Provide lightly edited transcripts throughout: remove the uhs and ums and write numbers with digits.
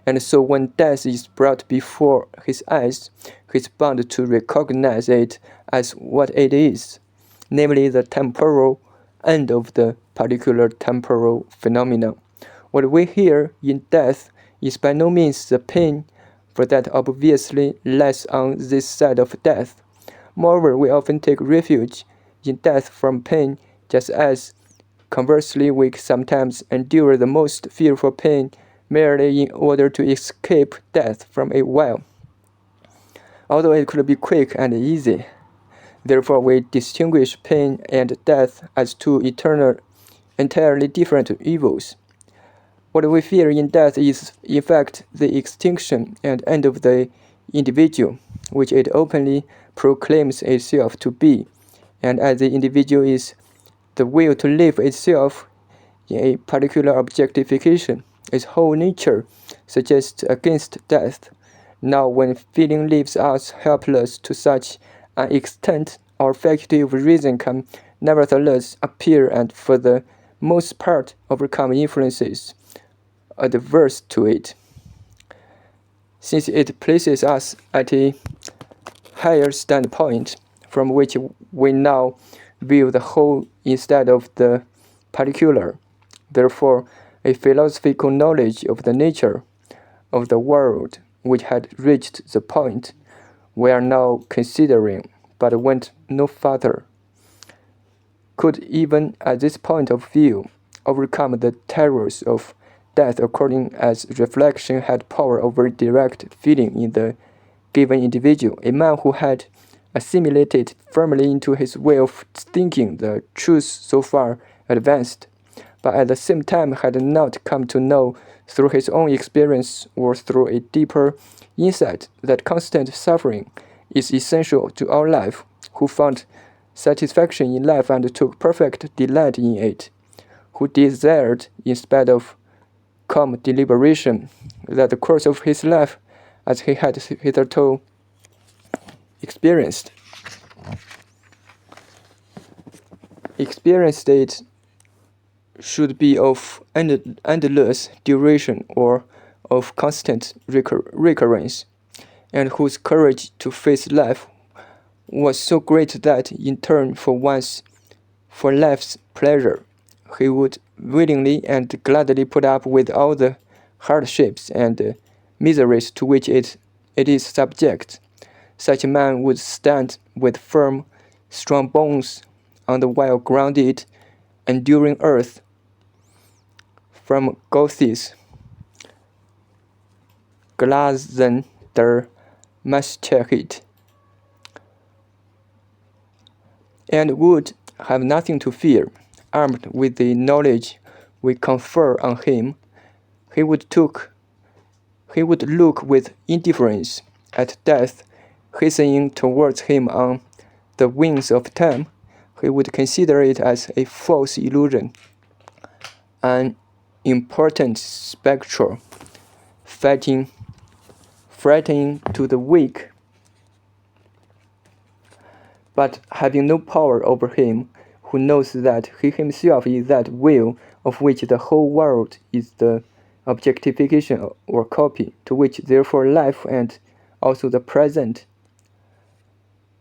And so when death is brought before his eyes, he is bound to recognize it as what it is, namely the temporal end of the particular temporal phenomenon. What we hear in death is by no means the pain, for that obviously lies on this side of death. Moreover, we often take refuge in death from pain, just as, conversely, we sometimes endure the most fearful pain merely in order to escape death from a while, although it could be quick and easy. Therefore, we distinguish pain and death as two entirely different evils. What we fear in death is, in fact, the extinction and end of the individual, which it openly proclaims itself to be, and as the individual is the will to live itself in a particular objectification, its whole nature suggests against death. Now, when feeling leaves us helpless to such an extent, our faculty of reason can nevertheless appear and for the most part overcome influences adverse to it, since it places us at a higher standpoint from which we now view the whole instead of the particular. Therefore, a philosophical knowledge of the nature of the world, which had reached the point we are now considering, but went no farther, could even at this point of view overcome the terrors of death according as reflection had power over direct feeling in the given individual. A man who had assimilated firmly into his way of thinking the truth so far advanced, but at the same time had not come to know through his own experience or through a deeper insight that constant suffering is essential to our life, who found satisfaction in life and took perfect delight in it, who desired, in spite of calm deliberation, that the course of his life, as he had hitherto experienced it, should be of endless duration or of constant recurrence, and whose courage to face life was so great that, in turn for life's pleasure, he would willingly and gladly put up with all the hardships and miseries to which it is subject. Such a man would stand with firm, strong bones on the well-grounded, enduring earth from Goethe's Glasen der Menschheit, and would have nothing to fear. Armed with the knowledge we confer on him, he would look with indifference at death hastening towards him on the wings of time. He would consider it as a false illusion, an important spectre, frightening to the weak, but having no power over him, who knows that he himself is that will of which the whole world is the objectification or copy, to which therefore life and also the present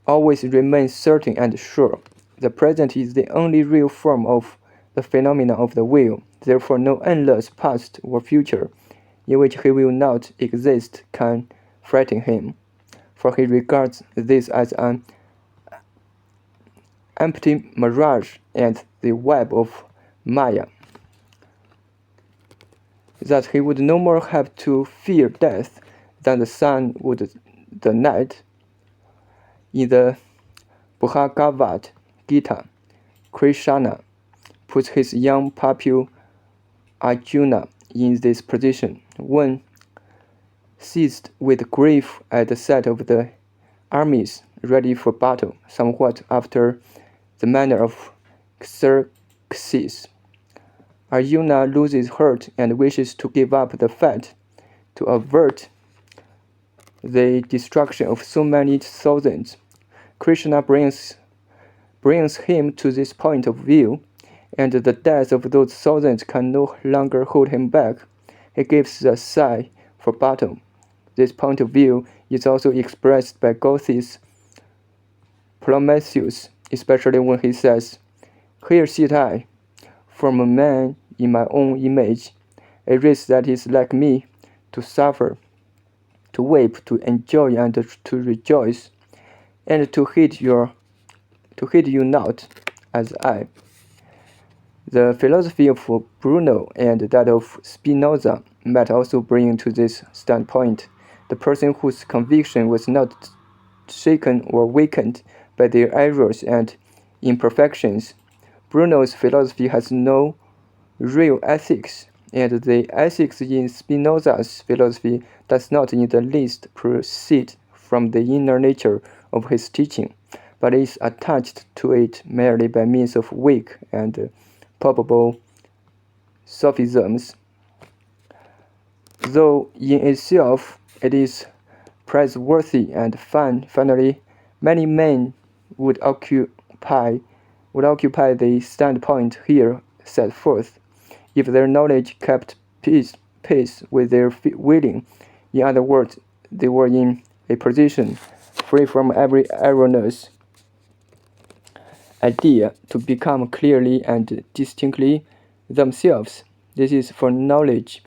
always remains certain and sure. The present is the only real form of the phenomena of the will, therefore no endless past or future in which he will not exist can frighten him, for he regards this as an empty mirage and the web of Maya, that he would no more have to fear death than the sun would the night. In the Bhagavad Gita, Krishna puts his young pupil Arjuna in this position. When seized with grief at the sight of the armies ready for battle, somewhat after the manner of Xerxes, Arjuna loses heart and wishes to give up the fight to avert the destruction of so many thousands. Krishna brings him to this point of view, and the death of those thousands can no longer hold him back. He gives a sigh for bottom. This point of view is also expressed by Goethe's Prometheus, especially when he says, "Here sit I, form a man in my own image, a race that is like me, to suffer, to weep, to enjoy, and to rejoice, and to heed you not, as I." The philosophy of Bruno and that of Spinoza might also bring to this standpoint the person whose conviction was not shaken or weakened by their errors and imperfections. Bruno's philosophy has no real ethics, and the ethics in Spinoza's philosophy does not in the least proceed from the inner nature of his teaching, but is attached to it merely by means of weak and probable sophisms. Though in itself it is praiseworthy and finally, many men would occupy the standpoint here set forth, if their knowledge kept pace with their willing. In other words, they were in a position free from every erroneous idea to become clearly and distinctly themselves. This is for knowledge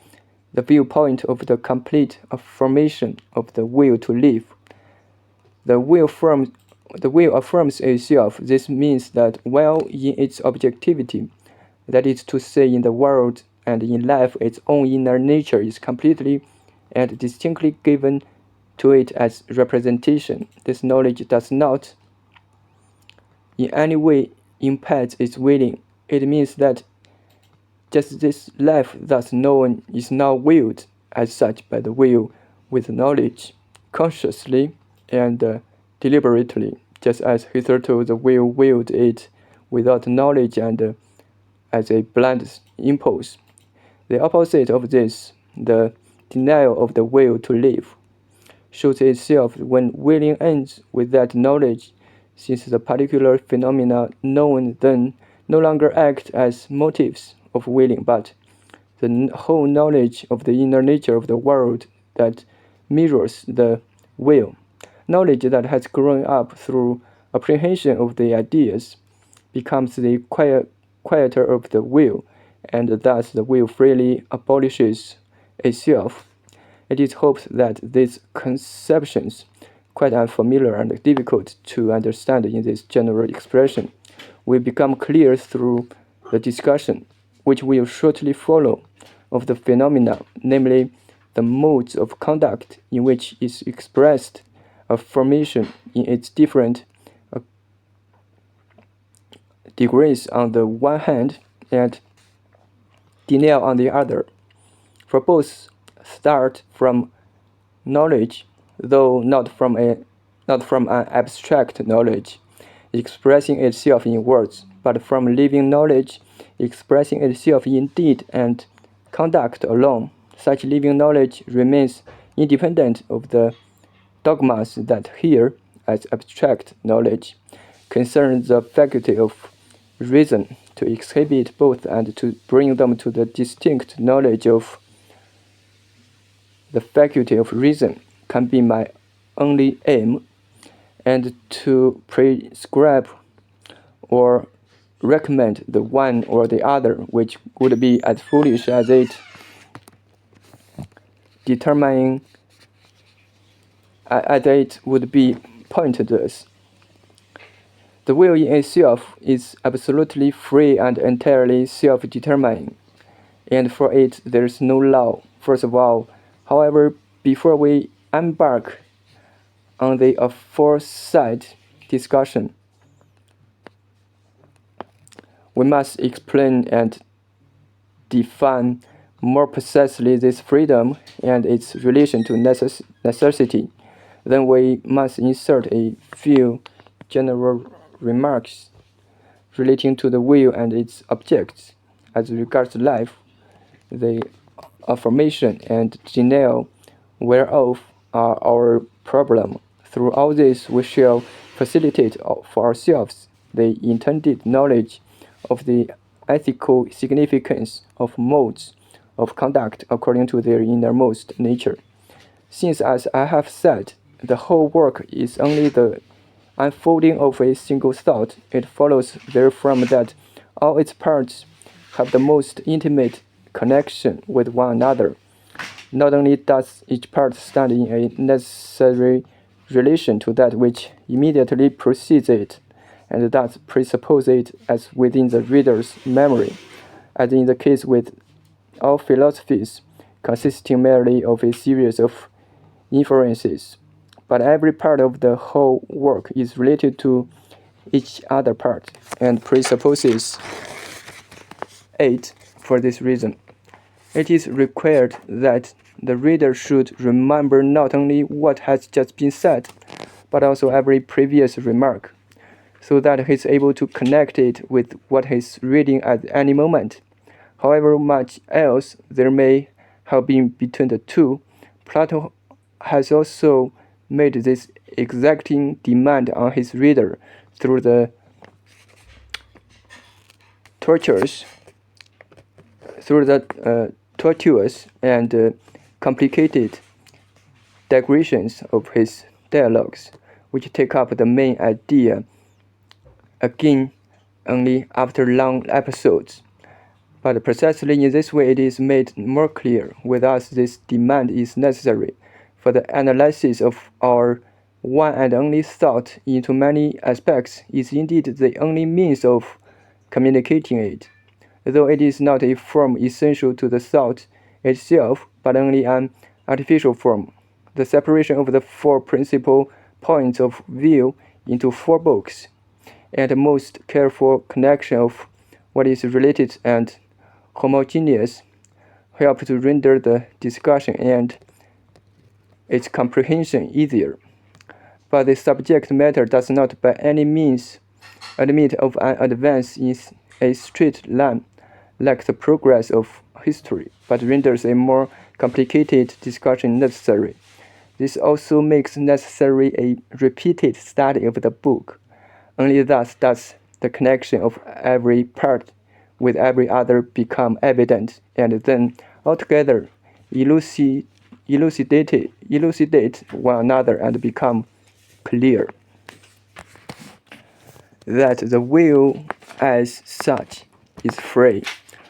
the viewpoint of the complete affirmation of the will to live. The will affirms itself. This means that while in its objectivity, that is to say in the world and in life, its own inner nature is completely and distinctly given to it as representation, this knowledge does not in any way impairs its willing. It means that just this life thus known is now willed as such by the will with knowledge, consciously and deliberately, just as hitherto the will willed it without knowledge and as a blind impulse. The opposite of this, the denial of the will to live, shows itself when willing ends with that knowledge, since the particular phenomena known then no longer act as motives of willing, but the whole knowledge of the inner nature of the world that mirrors the will. Knowledge that has grown up through apprehension of the ideas becomes the quieter of the will, and thus the will freely abolishes itself. It is hoped that these conceptions, quite unfamiliar and difficult to understand in this general expression, will become clear through the discussion, which will shortly follow, of the phenomena, namely the modes of conduct in which is expressed affirmation in its different degrees on the one hand and denial on the other. For both start from knowledge, though not from an abstract knowledge expressing itself in words, but from living knowledge expressing itself in deed and conduct alone. Such living knowledge remains independent of the dogmas that here, as abstract knowledge, concern the faculty of reason to exhibit both and to bring them to the distinct knowledge of the faculty of reason can be my only aim, and to prescribe or recommend the one or the other, which would be as foolish as it determining as it would be pointless. The will in itself is absolutely free and entirely self-determining, and for it there is no law. First of all, however, before we embark on the aforesaid discussion, we must explain and define more precisely this freedom and its relation to necessity. Then we must insert a few general remarks relating to the will and its objects. As regards life, the affirmation and denial whereof are our problem. Through all this, we shall facilitate for ourselves the intended knowledge of the ethical significance of modes of conduct according to their innermost nature. Since, as I have said, the whole work is only the unfolding of a single thought, it follows therefrom that all its parts have the most intimate connection with one another. Not only does each part stand in a necessary relation to that which immediately precedes it, and thus presuppose it as within the reader's memory, as in the case with all philosophies, consisting merely of a series of inferences, but every part of the whole work is related to each other part and presupposes it for this reason. It is required that the reader should remember not only what has just been said, but also every previous remark, so that he is able to connect it with what he is reading at any moment. However much else there may have been between the two, Plato has also made this exacting demand on his reader through the tortuous and complicated digressions of his dialogues, which take up the main idea again only after long episodes. But precisely in this way it is made more clear with us this demand is necessary for the analysis of our one and only thought into many aspects is indeed the only means of communicating it, though it is not a form essential to the thought itself, but only an artificial form. The separation of the four principal points of view into four books, and the most careful connection of what is related and homogeneous, help to render the discussion and its comprehension easier. But the subject matter does not by any means admit of an advance in a straight line like the progress of history, but renders a more complicated discussion necessary. This also makes necessary a repeated study of the book. Only thus does the connection of every part with every other become evident, and then altogether elucidate one another and become clear. That the will as such is free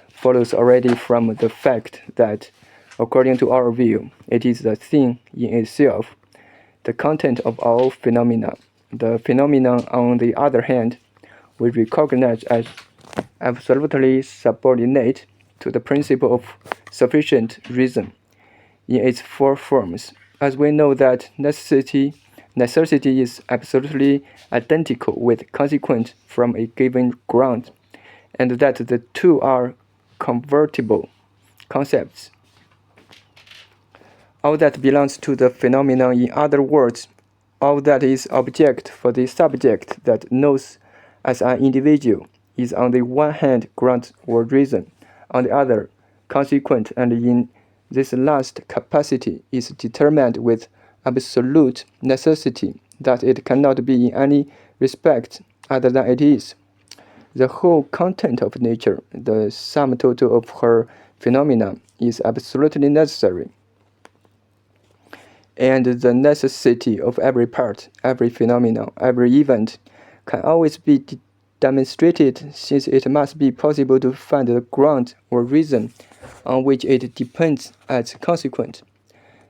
follows already from the fact that, according to our view, it is the thing in itself, the content of all phenomena. The phenomenon, on the other hand, we recognize as absolutely subordinate to the principle of sufficient reason in its four forms, as we know that necessity is absolutely identical with consequent from a given ground, and that the two are convertible concepts. All that belongs to the phenomenon, in other words, all that is object for the subject that knows as an individual, is on the one hand ground or reason, on the other consequent, and in this last capacity is determined with absolute necessity that it cannot be in any respect other than it is. The whole content of nature, the sum total of her phenomena, is absolutely necessary. And the necessity of every part, every phenomenon, every event can always be demonstrated, since it must be possible to find the ground or reason on which it depends as consequent.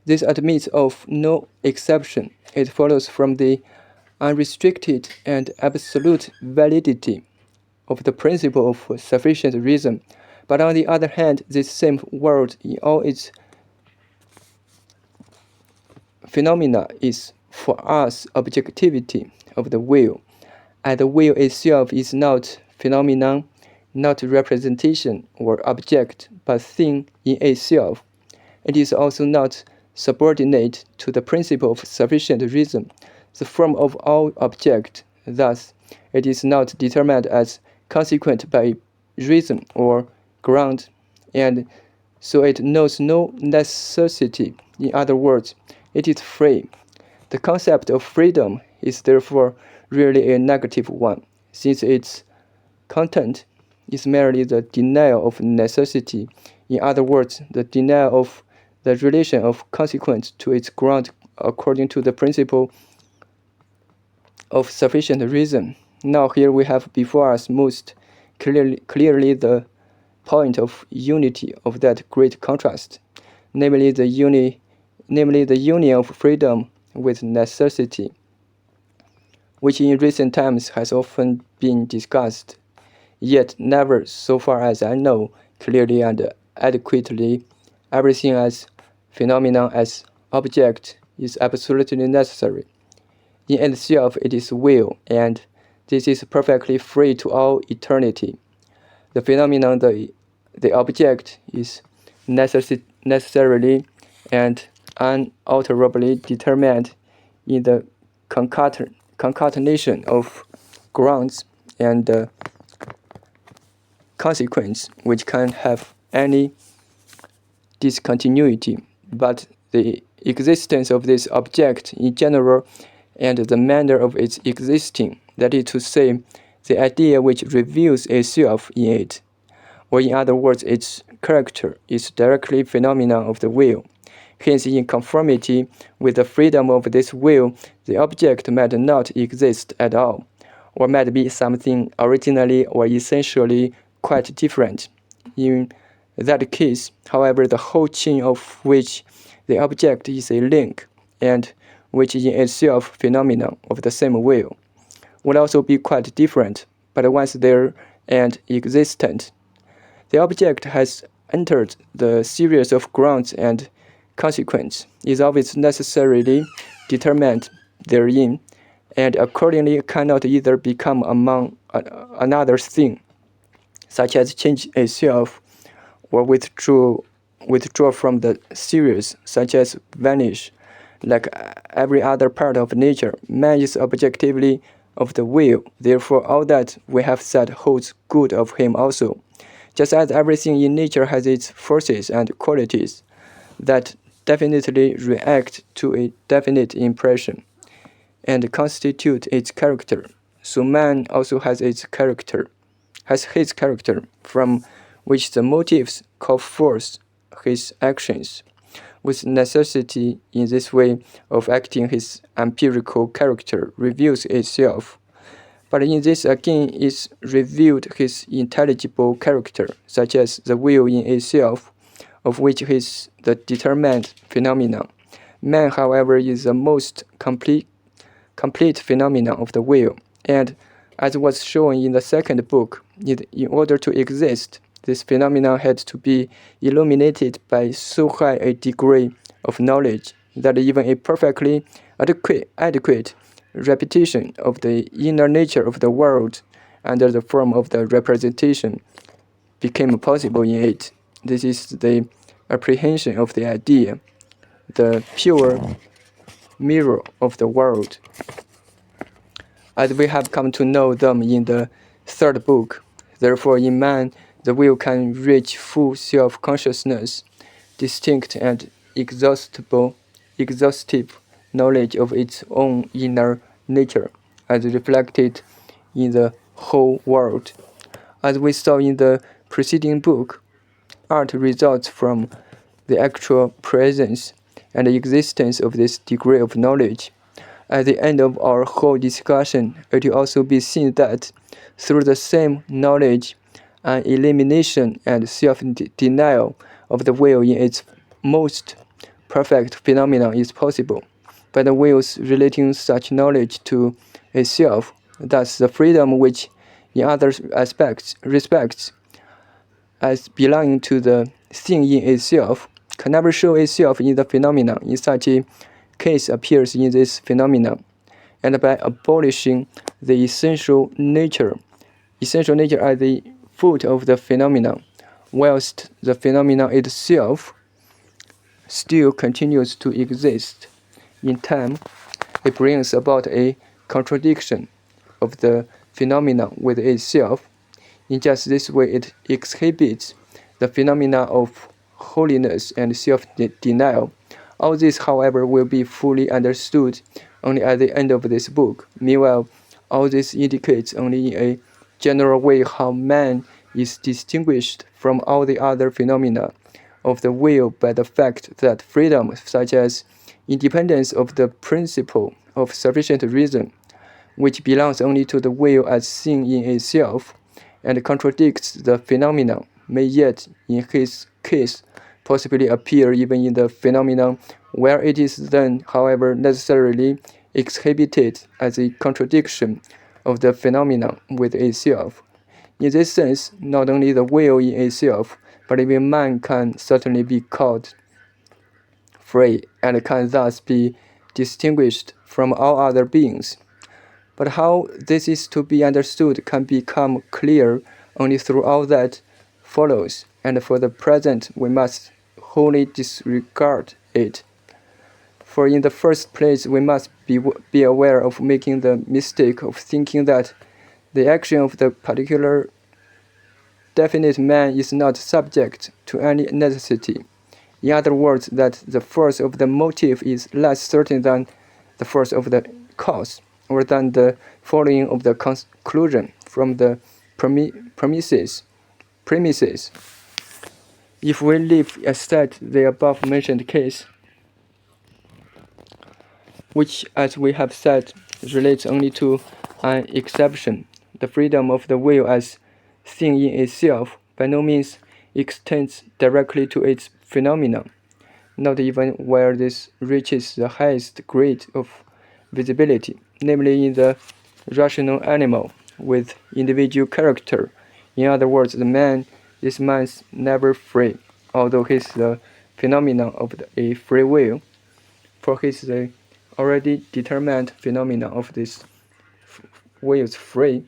This admits of no exception. It follows from the unrestricted and absolute validity of the principle of sufficient reason. But on the other hand, this same world in all its phenomena is for us objectivity of the will, and the will itself is not phenomenon, not representation or object, but thing in itself. It is also not subordinate to the principle of sufficient reason, the form of all object. Thus, it is not determined as consequent by reason or ground, and so it knows no necessity. In other words, it is free. The concept of freedom is therefore really a negative one, since its content is merely the denial of necessity. In other words, the denial of the relation of consequence to its ground according to the principle of sufficient reason. Now here we have before us most clearly the point of unity of that great contrast, namely the union of freedom with necessity, which in recent times has often been discussed, yet never, so far as I know, clearly and adequately. Everything as phenomenon, as object, is absolutely necessary. In itself it is will, and this is perfectly free to all eternity. The phenomenon, the object, is necessarily and unalterably determined in the concatenation of grounds and consequence, which can have any discontinuity, but the existence of this object in general and the manner of its existing, that is to say, the idea which reveals itself in it, or in other words, its character, is directly phenomenon of the will. Hence, in conformity with the freedom of this will, the object might not exist at all, or might be something originally or essentially quite different. In that case, however, the whole chain of which the object is a link, and which in itself phenomenon of the same will, would also be quite different, but once there and existent. The object has entered the series of grounds and consequence, is always necessarily determined therein, and accordingly cannot either become among another thing, such as change itself, or withdraw from the series, such as vanish. Like every other part of nature, man is objectively of the will, therefore all that we have said holds good of him also. Just as everything in nature has its forces and qualities that definitely react to a definite impression and constitute its character, so man also has his character, from which the motives call forth his actions. With necessity, in this way of acting, his empirical character reveals itself. But in this again is revealed his intelligible character, such as the will in itself, of which is the determined phenomenon. Man, however, is the most complete phenomenon of the will, and as was shown in the second book, in order to exist, this phenomenon had to be illuminated by so high a degree of knowledge that even a perfectly adequate repetition of the inner nature of the world under the form of the representation became possible in it. This is the apprehension of the idea, the pure mirror of the world, as we have come to know them in the third book. Therefore, in man, the will can reach full self-consciousness, distinct and exhaustive knowledge of its own inner nature, as reflected in the whole world. As we saw in the preceding book, art results from the actual presence and existence of this degree of knowledge. At the end of our whole discussion, it will also be seen that through the same knowledge, an elimination and self-denial of the will in its most perfect phenomenon is possible. By the will's relating such knowledge to itself, thus the freedom which in other respects as belonging to the thing in itself, can never show itself in the phenomenon. In such a case appears in this phenomenon, and by abolishing the essential nature at the foot of the phenomenon, whilst the phenomenon itself still continues to exist. In time, it brings about a contradiction of the phenomenon with itself. In just this way, it exhibits the phenomena of holiness and self-denial. All this, however, will be fully understood only at the end of this book. Meanwhile, all this indicates only in a general way how man is distinguished from all the other phenomena, of the will by the fact that freedom, such as independence of the principle of sufficient reason, which belongs only to the will as thing in itself, and contradicts the phenomenon, may yet, in his case, possibly appear even in the phenomenon where it is then, however, necessarily exhibited as a contradiction of the phenomenon with itself. In this sense, not only the will in itself, but even man can certainly be called free, and can thus be distinguished from all other beings. But how this is to be understood can become clear only through all that follows, and for the present we must wholly disregard it. For in the first place, we must be aware of making the mistake of thinking that the action of the particular definite man is not subject to any necessity. In other words, that the force of the motive is less certain than the force of the cause, or than the following of the conclusion from the premises. If we leave aside the above-mentioned case, which, as we have said, relates only to an exception, the freedom of the will as thing in itself by no means extends directly to its phenomenon, not even where this reaches the highest grade of visibility, namely in the rational animal with individual character. In other words, the man is man's never free, although he is the phenomenon of a free will, for he is the already determined phenomenon of this will's free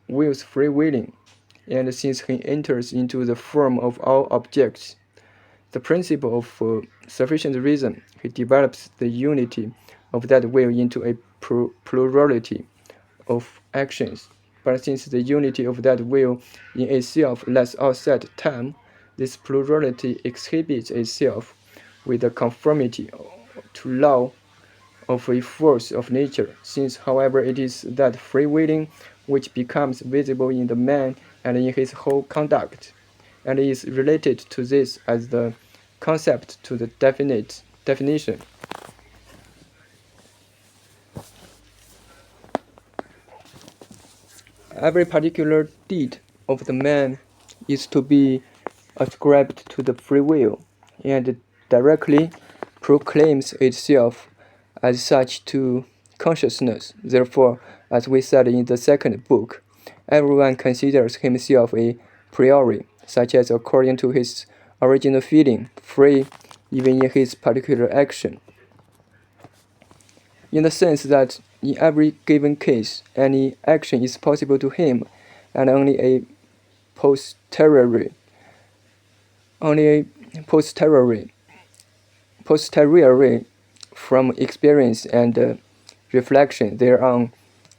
willing, and since he enters into the form of all objects, the principle of sufficient reason, he develops the unity of that will into a plurality of actions. But since the unity of that will in itself lies outside time, this plurality exhibits itself with a conformity to law of a force of nature, since, however, it is that free willing which becomes visible in the man and in his whole conduct, and is related to this as the concept to the definition. Every particular deed of the man is to be ascribed to the free will, and directly proclaims itself as such to consciousness. Therefore, as we said in the second book, everyone considers himself a priori, such as according to his original feeling, free even in his particular action. In the sense that in every given case, any action is possible to him, and only a posteriori from experience and reflection thereon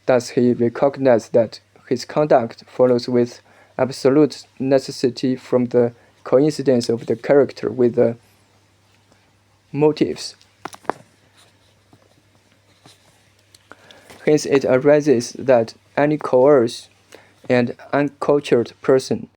does he recognize that his conduct follows with absolute necessity from the coincidence of the character with the motives. Hence it arises that any coerced and uncultured person